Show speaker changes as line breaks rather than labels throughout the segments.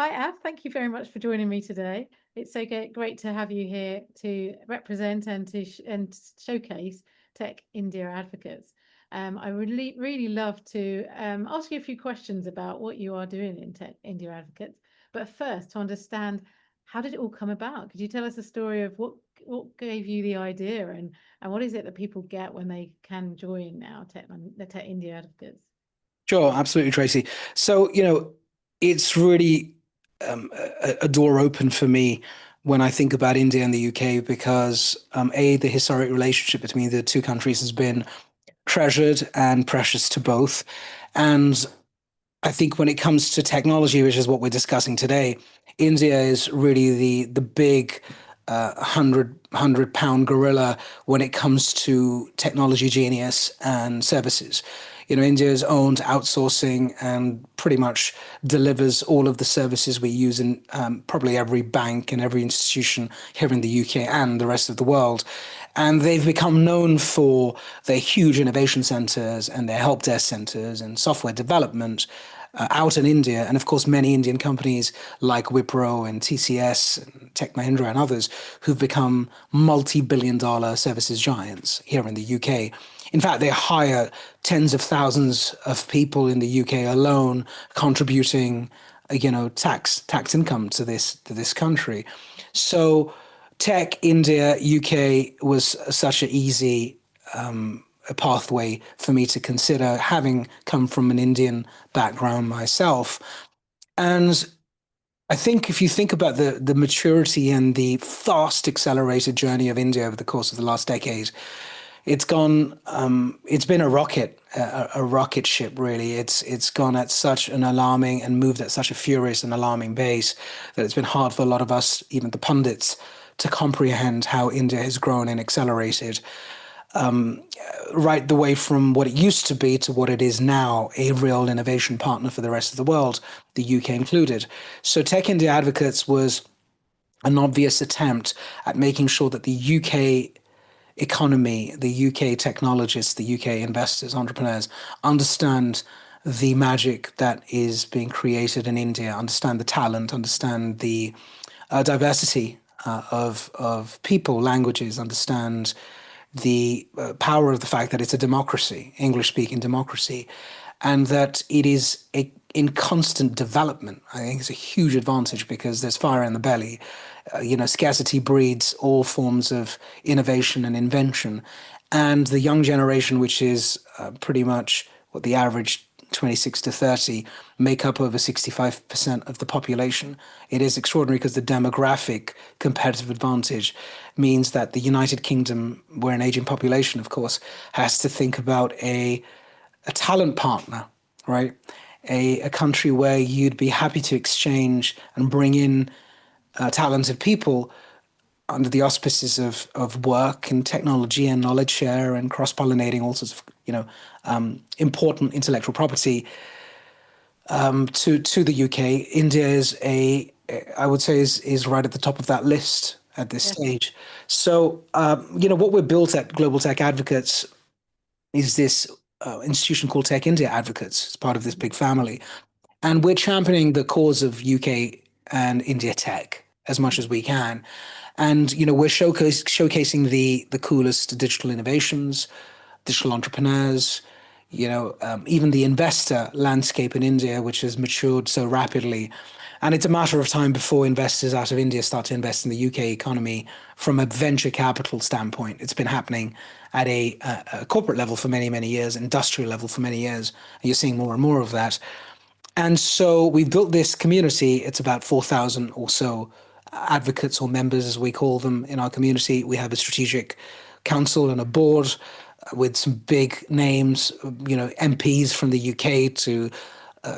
Hi, Av. Thank you very much for joining me today. It's so great to have you here to represent and to showcase Tech India advocates. I would really love to ask you a few questions about what you are doing in Tech India advocates. But first, to understand, how did it all come about? Could you tell us a story of what gave you the idea, and what is it that people get when they can join now the Tech India advocates?
Sure, absolutely, Tracy. So, it's really a door open for me when I think about India and the UK because, the historic relationship between the two countries has been treasured and precious to both. And I think when it comes to technology, which is what we're discussing today, India is really the big 100 pound gorilla when it comes to technology genius and services. India is owned outsourcing and pretty much delivers all of the services we use in probably every bank and every institution here in the UK and the rest of the world. And they've become known for their huge innovation centers and their help desk centers and software development out in India. And of course, many Indian companies like Wipro and TCS and Tech Mahindra and others who've become multi-billion-dollar services giants here in the UK. In fact, they hire tens of thousands of people in the UK alone, contributing, tax income to this country. So, Tech India UK was such an easy a pathway for me to consider, having come from an Indian background myself. And I think if you think about the maturity and the fast accelerated journey of India over the course of the last decade, it's been a rocket ship, really. It's gone at such an alarming and moved at such a furious and alarming pace that it's been hard for a lot of us, even the pundits, to comprehend how India has grown and accelerated right the way from what it used to be to what it is now, a real innovation partner for the rest of the world, the UK included. So Tech India Advocates was an obvious attempt at making sure that the UK economy, the UK technologists, the UK investors, entrepreneurs understand the magic that is being created in India, understand the talent, understand the diversity of people, languages, understand the power of the fact that it's a democracy, English-speaking democracy, and that it is in constant development. I think it's a huge advantage because there's fire in the belly. Scarcity breeds all forms of innovation and invention. And the young generation, which is pretty much what the average 26 to 30 make up over 65% of the population. It is extraordinary because the demographic competitive advantage means that the United Kingdom, we're an aging population, of course, has to think about a talent partner, right? A country where you'd be happy to exchange and bring in talented people under the auspices of work and technology and knowledge share and cross-pollinating all sorts of, important intellectual property to the UK. India is I would say is right at the top of that list at this
Yeah.
stage. So, what we're built at Global Tech Advocates is this institution called Tech India Advocates. It's part of this big family. And we're championing the cause of UK and India tech as much as we can. And, we're showcasing the coolest digital innovations, digital entrepreneurs, even the investor landscape in India, which has matured so rapidly. And it's a matter of time before investors out of India start to invest in the UK economy from a venture capital standpoint. It's been happening at a corporate level for many, many years, industrial level for many years. And you're seeing more and more of that. And so we've built this community. It's about 4,000 or so advocates or members, as we call them, in our community. We have a strategic council and a board with some big names, MPs from the UK to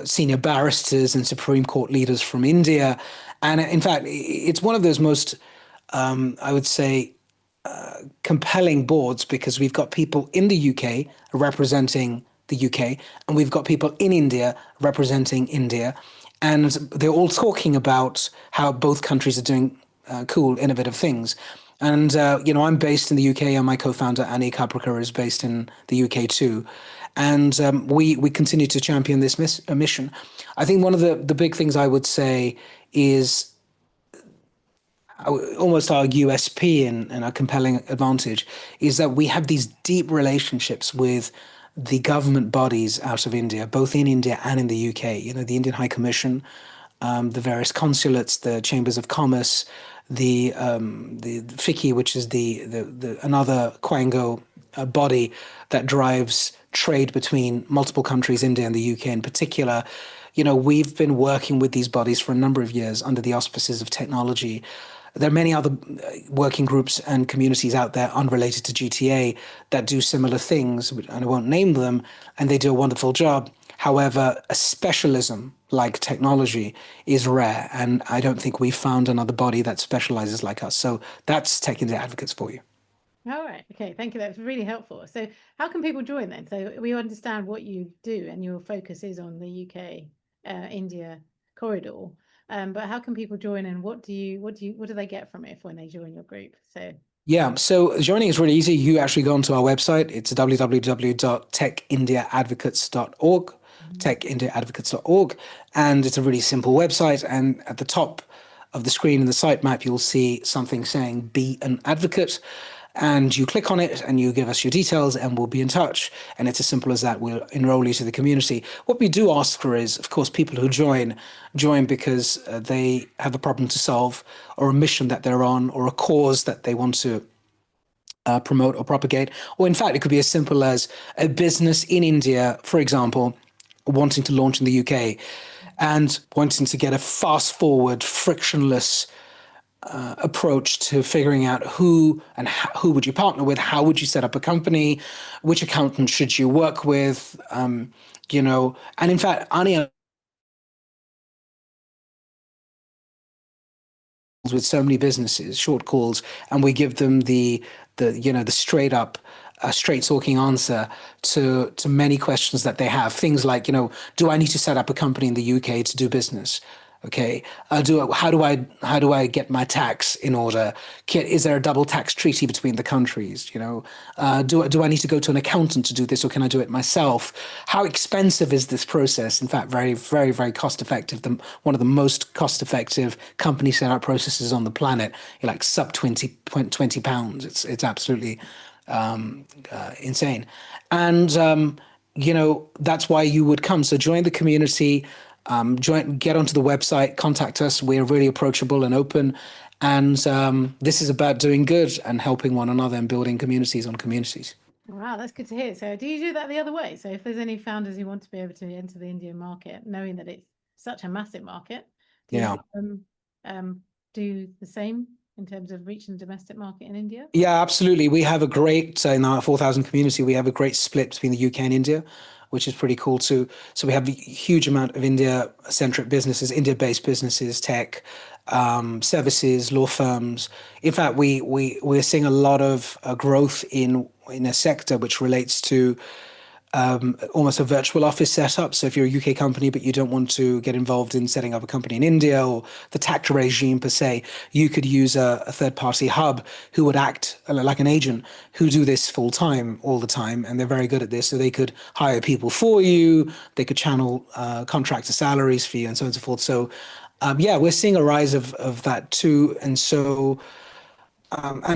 senior barristers and Supreme Court leaders from India. And in fact, it's one of those most, I would say, compelling boards because we've got people in the UK representing the UK, and we've got people in India representing India. And they're all talking about how both countries are doing cool, innovative things. And, I'm based in the UK, and my co-founder, Ani Kaprekar, is based in the UK too. and we continue to champion this mission. I think one of the big things I would say is almost our USP and our compelling advantage is that we have these deep relationships with the government bodies out of India, both in India and in the UK. You know, the Indian High Commission, the various consulates, the chambers of commerce, the FICCI, which is the another Quango body that drives trade between multiple countries, India and the UK in particular. You know, we've been working with these bodies for a number of years under the auspices of technology. There are many other working groups and communities out there unrelated to GTA that do similar things, and I won't name them, and they do a wonderful job. However, a specialism like technology is rare, and I don't think we've found another body that specializes like us. So that's Tech India Advocates for you.
All right. Okay. Thank you. That's really helpful. So how can people join then? So we understand what you do and your focus is on the UK, India corridor. But how can people join and what do they get from it when they join your group? So
Yeah, so joining is really easy. You actually go onto our website. It's www.techindiaadvocates.org, techindiaadvocates.org, and it's a really simple website. And at the top of the screen in the sitemap, you'll see something saying "Be an Advocate." And you click on it and you give us your details and we'll be in touch. And it's as simple as that. We'll enroll you to the community. What we do ask for is, of course, people who join because they have a problem to solve or a mission that they're on or a cause that they want to promote or propagate. Or in fact, it could be as simple as a business in India, for example, wanting to launch in the UK and wanting to get a fast forward, frictionless approach to figuring out who would you partner with, how would you set up a company, which accountant should you work with, and in fact, Ani with so many businesses, short calls, and we give them the straight up, straight talking answer to many questions that they have. Things like, do I need to set up a company in the UK to do business? Okay. How do I get my tax in order? Is there a double tax treaty between the countries? Do I need to go to an accountant to do this, or can I do it myself? How expensive is this process? In fact, very, very, very cost effective. One of the most cost effective company setup processes on the planet. You're like sub 20 pounds. It's absolutely insane. And that's why you would come. So join the community. Get onto the website, contact us. We're really approachable and open. And this is about doing good and helping one another and building communities on communities.
wow, that's good to hear. So do you do that the other way? So if there's any founders who want to be able to enter the Indian market, knowing that it's such a massive market, do you
Yeah.
help them do the same in terms of reaching the domestic market in India?
Yeah, absolutely. We have a great, in our 4,000 community, we have a great split between the UK and India, which is pretty cool too. So we have a huge amount of India-centric businesses, India-based businesses, tech, services, law firms. In fact, we're seeing a lot of growth in a sector which relates to almost a virtual office setup. So if you're a UK company, but you don't want to get involved in setting up a company in India or the tax regime per se, you could use a third party hub who would act like an agent who do this full time all the time. And they're very good at this. So they could hire people for you. They could channel contractor salaries for you and so on and so forth. So yeah, we're seeing a rise of that too. And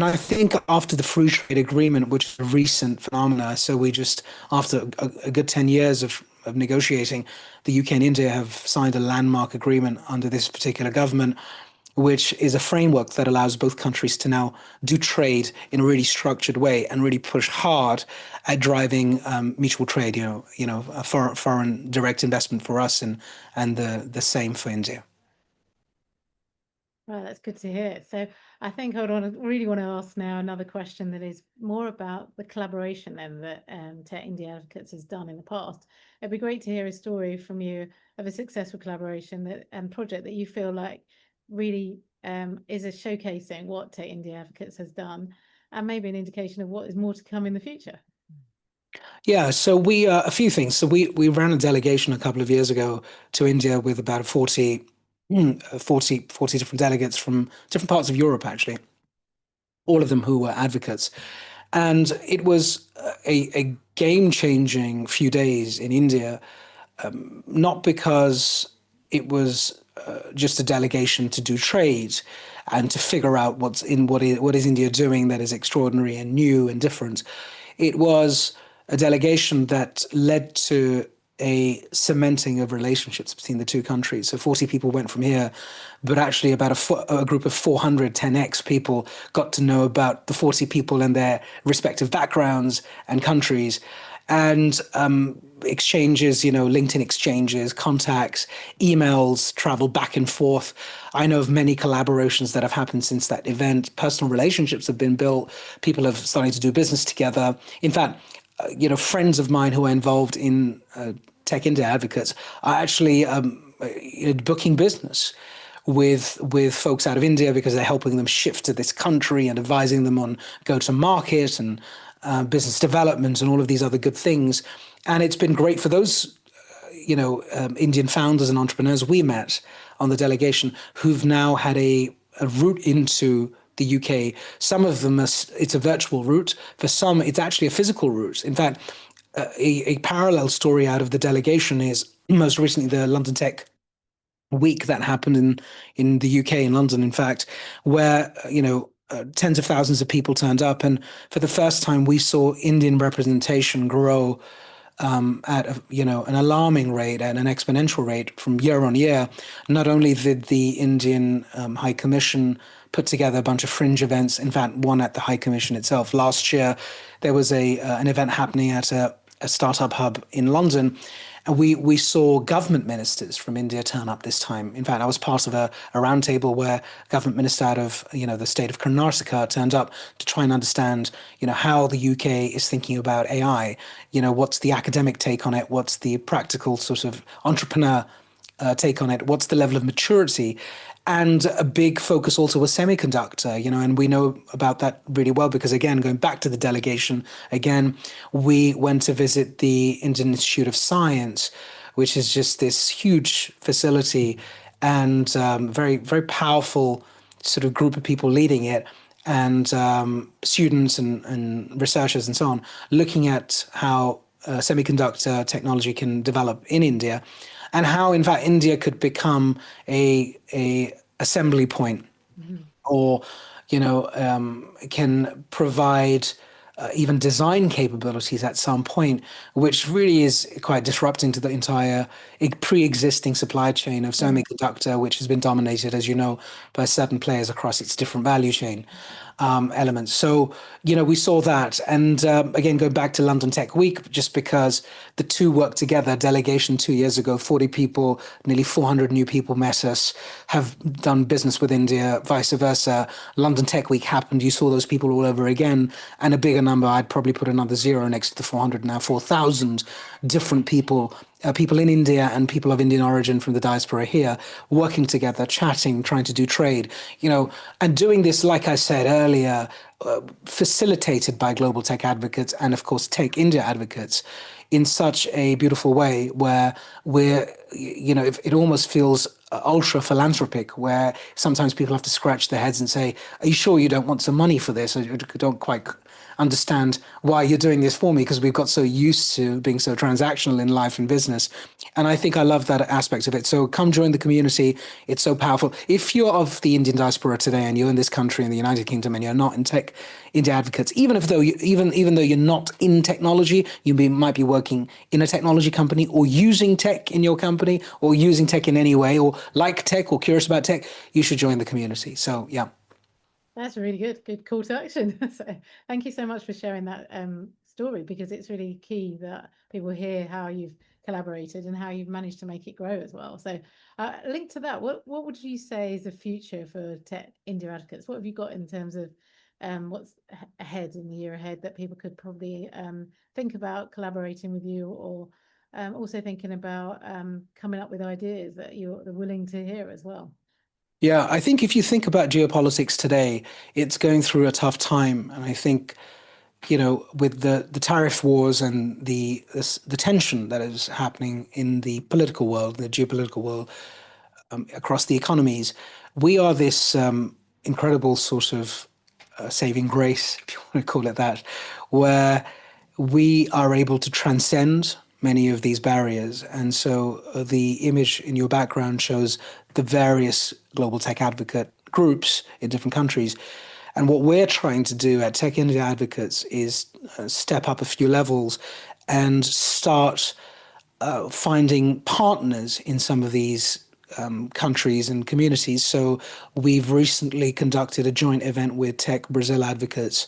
I think after the free trade agreement, which is a recent phenomena, so we just, after a good 10 years of negotiating, the UK and India have signed a landmark agreement under this particular government, which is a framework that allows both countries to now do trade in a really structured way and really push hard at driving mutual trade, foreign direct investment for us and the same for India.
Well, that's good to hear. So I think really want to ask now another question that is more about the collaboration then that Tech India Advocates has done in the past. It'd be great to hear a story from you of a successful collaboration and project that you feel like really is a showcasing what Tech India Advocates has done and maybe an indication of what is more to come in the future.
Yeah, so we a few things. So we ran a delegation a couple of years ago to India with about 40 different delegates from different parts of Europe, actually, all of them who were advocates. And it was a game-changing few days in India, not because it was just a delegation to do trade and to figure out what is India doing that is extraordinary and new and different. It was a delegation that led to a cementing of relationships between the two countries. So 40 people went from here, but actually about a group of 410x people got to know about the 40 people and their respective backgrounds and countries. And exchanges, LinkedIn exchanges, contacts, emails travel back and forth. I know of many collaborations that have happened since that event. Personal relationships have been built. People have started to do business together. In fact, friends of mine who are involved in Tech India Advocates are actually booking business with folks out of India because they're helping them shift to this country and advising them on go to market and business development and all of these other good things. And it's been great for those Indian founders and entrepreneurs we met on the delegation who've now had a route into the UK. Some of them, it's a virtual route. For some, it's actually a physical route. In fact, a parallel story out of the delegation is most recently the London Tech Week that happened in the UK, in London, in fact, where, tens of thousands of people turned up. And for the first time, we saw Indian representation grow at an alarming rate and an exponential rate from year on year. Not only did the Indian High Commission put together a bunch of fringe events, in fact, one at the High Commission itself. Last year, there was an event happening at a startup hub in London. And we saw government ministers from India turn up this time. In fact, I was part of a roundtable where a government minister out of the state of Karnataka turned up to try and understand how the UK is thinking about AI. What's the academic take on it? What's the practical sort of entrepreneur take on it? What's the level of maturity? And a big focus also was semiconductor, and we know about that really well because, again, going back to the delegation, again, we went to visit the Indian Institute of Science, which is just this huge facility and very, very powerful sort of group of people leading it and students and researchers and so on, looking at how semiconductor technology can develop in India and how, in fact, India could become a assembly point
Mhm.
or, can provide even design capabilities at some point, which really is quite disrupting to the entire pre-existing supply chain of
Yeah.
semiconductor, which has been dominated, as you know, by certain players across its different value chain elements. So, we saw that. And again, going back to London Tech Week, just because the two worked together, delegation 2 years ago, 40 people, nearly 400 new people met us, have done business with India, vice versa. London Tech Week happened. You saw those people all over again. And a bigger number, I'd probably put another zero next to the 400 now, 4,000 different people. People in India and people of Indian origin from the diaspora here working together, chatting, trying to do trade, and doing this, like I said earlier, facilitated by global tech advocates and, of course, Tech India advocates in such a beautiful way where it almost feels ultra philanthropic, where sometimes people have to scratch their heads and say, are you sure you don't want some money for this? Or you don't quite understand why you're doing this for me because we've got so used to being so transactional in life and business. And I think I love that aspect of it. So come join the community. It's so powerful. If you're of the Indian diaspora today and you're in this country in the United Kingdom and you're not in Tech India Advocates, even though you're not in technology, might be working in a technology company or using tech in your company or using tech in any way or like tech or curious about tech, you should join the community. So yeah.
That's really good. Good call to action. So thank you so much for sharing that story because it's really key that people hear how you've collaborated and how you've managed to make it grow as well. So linked to that, what would you say is the future for Tech India Advocates? What have you got in terms of what's ahead in the year ahead that people could probably think about collaborating with you or also thinking about coming up with ideas that you're willing to hear as well?
Yeah, I think if you think about geopolitics today, it's going through a tough time. And I think, with the tariff wars and the tension that is happening in the political world, the geopolitical world, across the economies, we are this incredible sort of saving grace, if you want to call it that, where we are able to transcend many of these barriers. And so the image in your background shows the various global tech advocate groups in different countries. And what we're trying to do at Tech India Advocates is step up a few levels and start finding partners in some of these countries and communities. So we've recently conducted a joint event with Tech Brazil Advocates.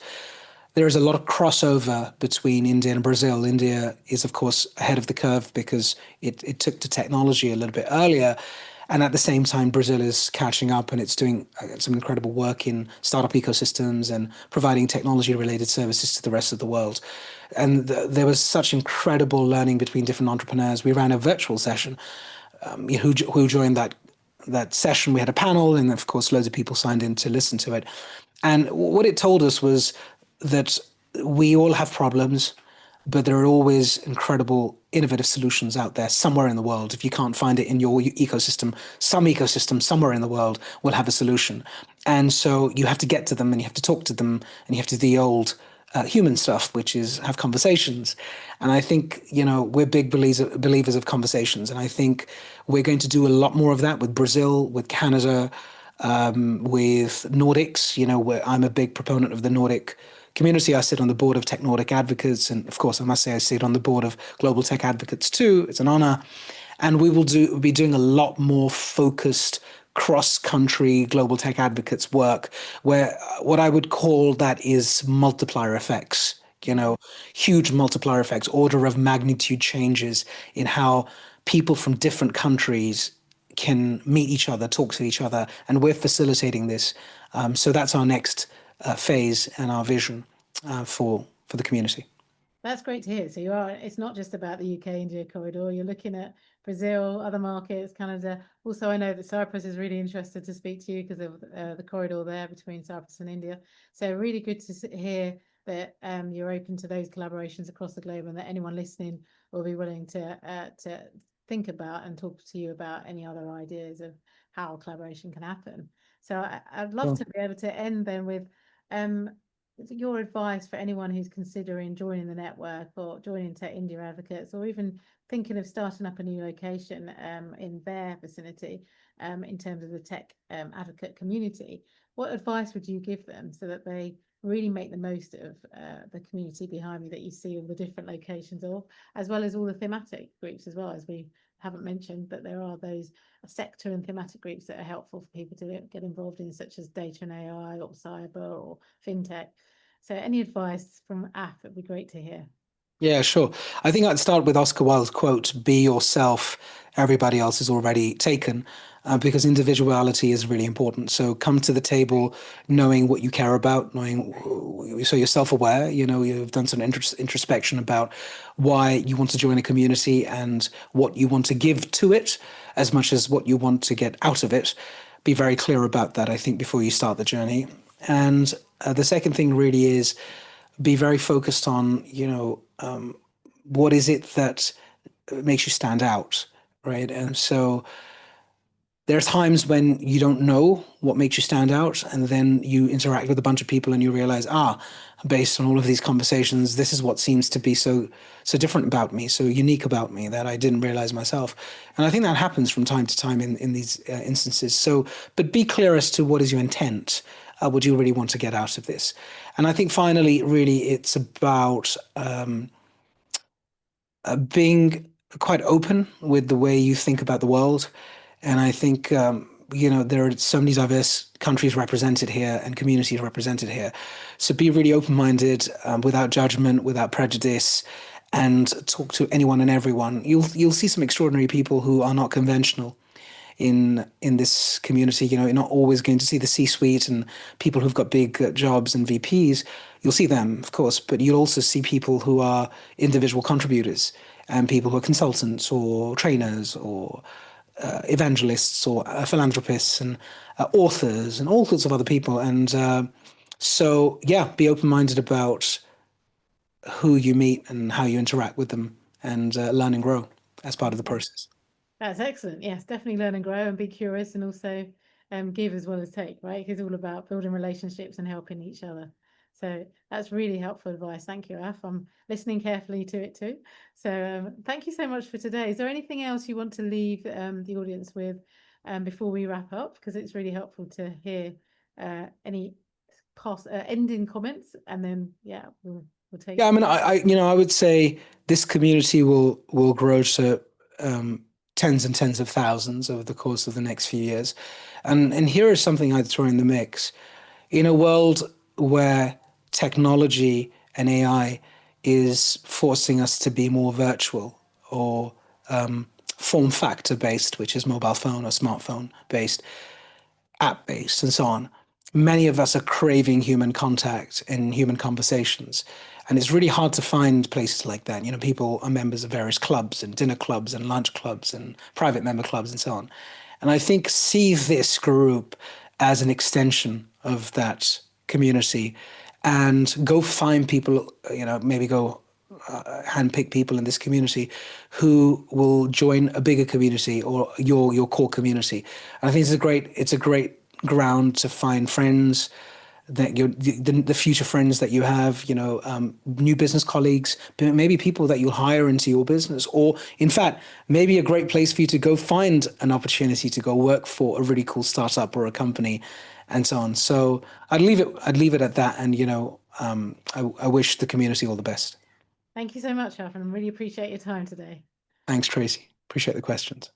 There is a lot of crossover between India and Brazil. India is, of course, ahead of the curve because it took to technology a little bit earlier. And at the same time, Brazil is catching up and it's doing some incredible work in startup ecosystems and providing technology related services to the rest of the world. And there was such incredible learning between different entrepreneurs. We ran a virtual session. Who joined that session? We had a panel, and of course, loads of people signed in to listen to it. And what it told us was that we all have problems, but there are always incredible innovative solutions out there somewhere in the world. If you can't find it in your ecosystem, some ecosystem somewhere in the world will have a solution. And so you have to get to them and you have to talk to them and you have to do the old human stuff, which is have conversations. And I think, we're big believers of conversations. And I think we're going to do a lot more of that with Brazil, with Canada, with Nordics. Where I'm a big proponent of the Nordic community. I sit on the board of Tech Nordic Advocates. And of course, I must say I sit on the board of Global Tech Advocates too. It's an honor. And we will be doing a lot more focused cross-country global tech advocates work where what I would call that is multiplier effects, huge multiplier effects, order of magnitude changes in how people from different countries can meet each other, talk to each other, and we're facilitating this. So that's our next phase and our vision for the community.
That's great to hear. So it's not just about the UK-India corridor. You're looking at Brazil, other markets, Canada. Also, I know that Cyprus is really interested to speak to you because of the corridor there between Cyprus and India. So really good to hear that you're open to those collaborations across the globe and that anyone listening will be willing to think about and talk to you about any other ideas of how collaboration can happen. So I'd love to be able to end then with your advice for anyone who's considering joining the network or joining Tech India Advocates or even thinking of starting up a new location in their vicinity in terms of the tech advocate community. What advice would you give them so that they really make the most of the community behind me that you see all the different locations of, as well as all the thematic groups as well, as we haven't mentioned, but there are those sector and thematic groups that are helpful for people to get involved in, such as data and AI or cyber or fintech. So any advice from AF would be great to hear.
Yeah, sure. I think I'd start with Oscar Wilde's quote, be yourself, everybody else is already taken, because individuality is really important. So come to the table knowing what you care about, so you're self-aware, you've done some introspection about why you want to join a community and what you want to give to it as much as what you want to get out of it. Be very clear about that, I think, before you start the journey. And the second thing really is be very focused on, what is it that makes you stand out, right? And so there are times when you don't know what makes you stand out, and then you interact with a bunch of people and you realize, based on all of these conversations, this is what seems to be so different about me, so unique about me that I didn't realize myself. And I think that happens from time to time in these instances. So, but be clear as to what is your intent. What do you really want to get out of this? And I think finally, really, it's about being quite open with the way you think about the world. And I think, there are so many diverse countries represented here and communities represented here. So be really open-minded, without judgment, without prejudice, and talk to anyone and everyone. You'll see some extraordinary people who are not conventional in this community. You're not always going to see the C-suite and people who've got big jobs and VPs. You'll see them, of course, but you'll also see people who are individual contributors and people who are consultants or trainers or evangelists or philanthropists and authors and all sorts of other people. And so, yeah, be open-minded about who you meet and how you interact with them and learn and grow as part of the process.
That's excellent. Yes, definitely learn and grow and be curious and also give as well as take, right? It's all about building relationships and helping each other. So that's really helpful advice. Thank you, Af. I'm listening carefully to it too. So thank you so much for today. Is there anything else you want to leave the audience with before we wrap up? Because it's really helpful to hear any ending comments, and then we'll take.
Yeah, I mean, I would say this community will grow to tens and tens of thousands over the course of the next few years, and here is something I'd throw in the mix. In a world where technology and AI is forcing us to be more virtual or form factor based, which is mobile phone or smartphone based, app based, and so on. Many of us are craving human contact and human conversations. And it's really hard to find places like that. You know, people are members of various clubs and dinner clubs and lunch clubs and private member clubs and so on. And I think see this group as an extension of that community and go find people, maybe go handpick people in this community who will join a bigger community or your core community. And I think it's a great ground to find friends that the future friends that you have, new business colleagues, maybe people that you'll hire into your business, or in fact, maybe a great place for you to go find an opportunity to go work for a really cool startup or a company, and so on. So I'd leave it at that, and I wish the community all the best.
Thank you so much, Alf, and I really appreciate your time today.
Thanks, Tracy. Appreciate the questions.